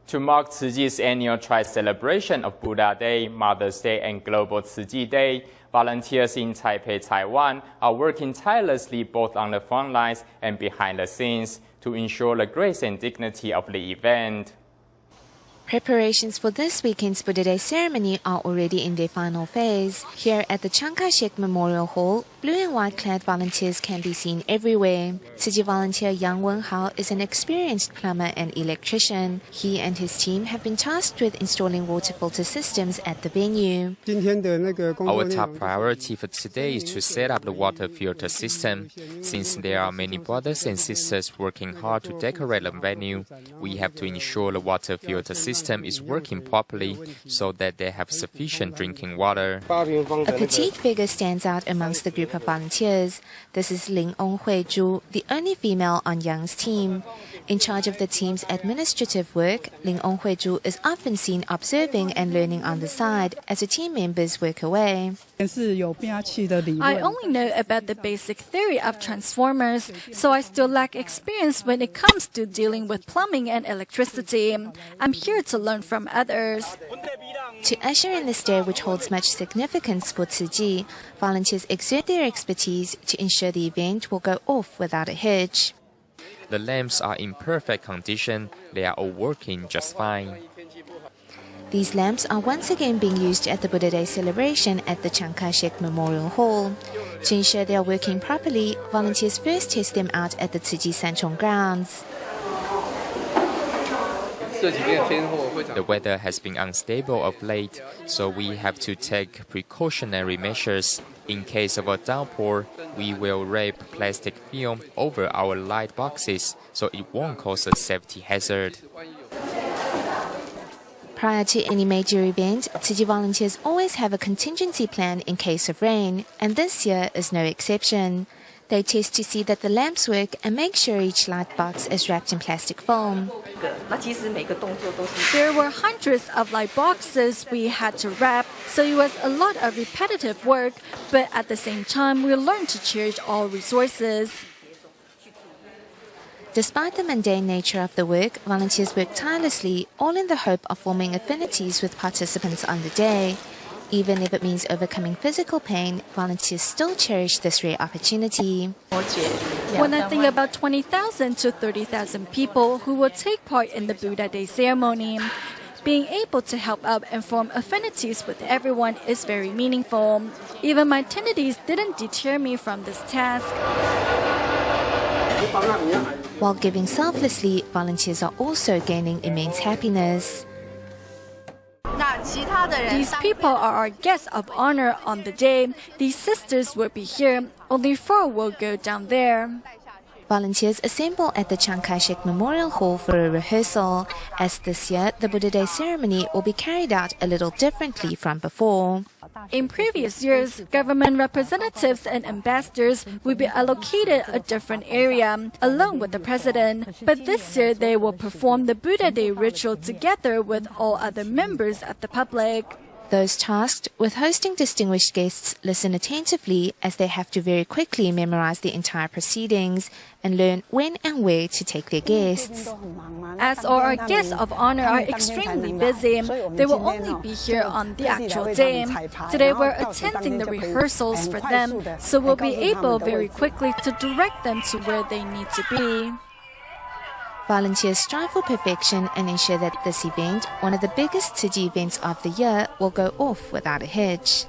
To mark Tzu Chi's annual tri-celebration of Buddha Day, Mother's Day, and Global Tzu Chi Day, volunteers in Taipei, Taiwan are working tirelessly both on the front lines and behind the scenes to ensure the grace and dignity of the event. Preparations for this weekend's Buddha Day ceremony are already in their final phase. Here at the Chiang Kai-shek Memorial Hall, blue and white clad volunteers can be seen everywhere. Tzu Chi volunteer Yang Wen-hao is an experienced plumber and electrician. He and his team have been tasked with installing water filter systems at the venue. Our top priority for today is to set up the water filter system. Since there are many brothers and sisters working hard to decorate the venue, we have to ensure the water filter system is working properly so that they have sufficient drinking water. A petite figure stands out amongst the group of volunteers. This is Ling Ong Hui Zhu, the only female on Yang's team. In charge of the team's administrative work, Ling Ong Hui Zhu is often seen observing and learning on the side as the team members work away. I only know about the basic theory of transformers, so I still lack experience when it comes to dealing with plumbing and electricity. I'm here to learn from others. To usher in this day, which holds much significance for Tzu Chi, volunteers exert their expertise to ensure the event will go off without a hitch. The lamps are in perfect condition. They are all working just fine. These lamps are once again being used at the Buddha Day celebration at the Chiang Kai-shek Memorial Hall. To ensure they are working properly, volunteers first test them out at the Tzu Chi Sanchong grounds. The weather has been unstable of late, so we have to take precautionary measures. In case of a downpour, we will wrap plastic film over our light boxes so it won't cause a safety hazard. Prior to any major event, Tzu Chi volunteers always have a contingency plan in case of rain, and this year is no exception. They test to see that the lamps work and make sure each light box is wrapped in plastic foam. There were hundreds of light boxes we had to wrap, so it was a lot of repetitive work, but at the same time we learned to cherish all resources. Despite the mundane nature of the work, volunteers work tirelessly, all in the hope of forming affinities with participants on the day. Even if it means overcoming physical pain, volunteers still cherish this rare opportunity. When I think about 20,000 to 30,000 people who will take part in the Buddha Day ceremony, being able to help out and form affinities with everyone is very meaningful. Even my timidities didn't deter me from this task. While giving selflessly, volunteers are also gaining immense happiness. These people are our guests of honor on the day. These sisters will be here. Only 4 will go down there. Volunteers assemble at the Chiang Kai-shek Memorial Hall for a rehearsal, as this year the Buddha Day ceremony will be carried out a little differently from before. In previous years, government representatives and ambassadors will be allocated a different area, along with the president. But this year, they will perform the Buddha Day ritual together with all other members of the public. Those tasked with hosting distinguished guests listen attentively as they have to very quickly memorize the entire proceedings and learn when and where to take their guests. As all our guests of honor are extremely busy, they will only be here on the actual day. Today we're attending the rehearsals for them, so we'll be able very quickly to direct them to where they need to be. Volunteers strive for perfection and ensure that this event, one of the biggest Tzu Chi events of the year, will go off without a hitch.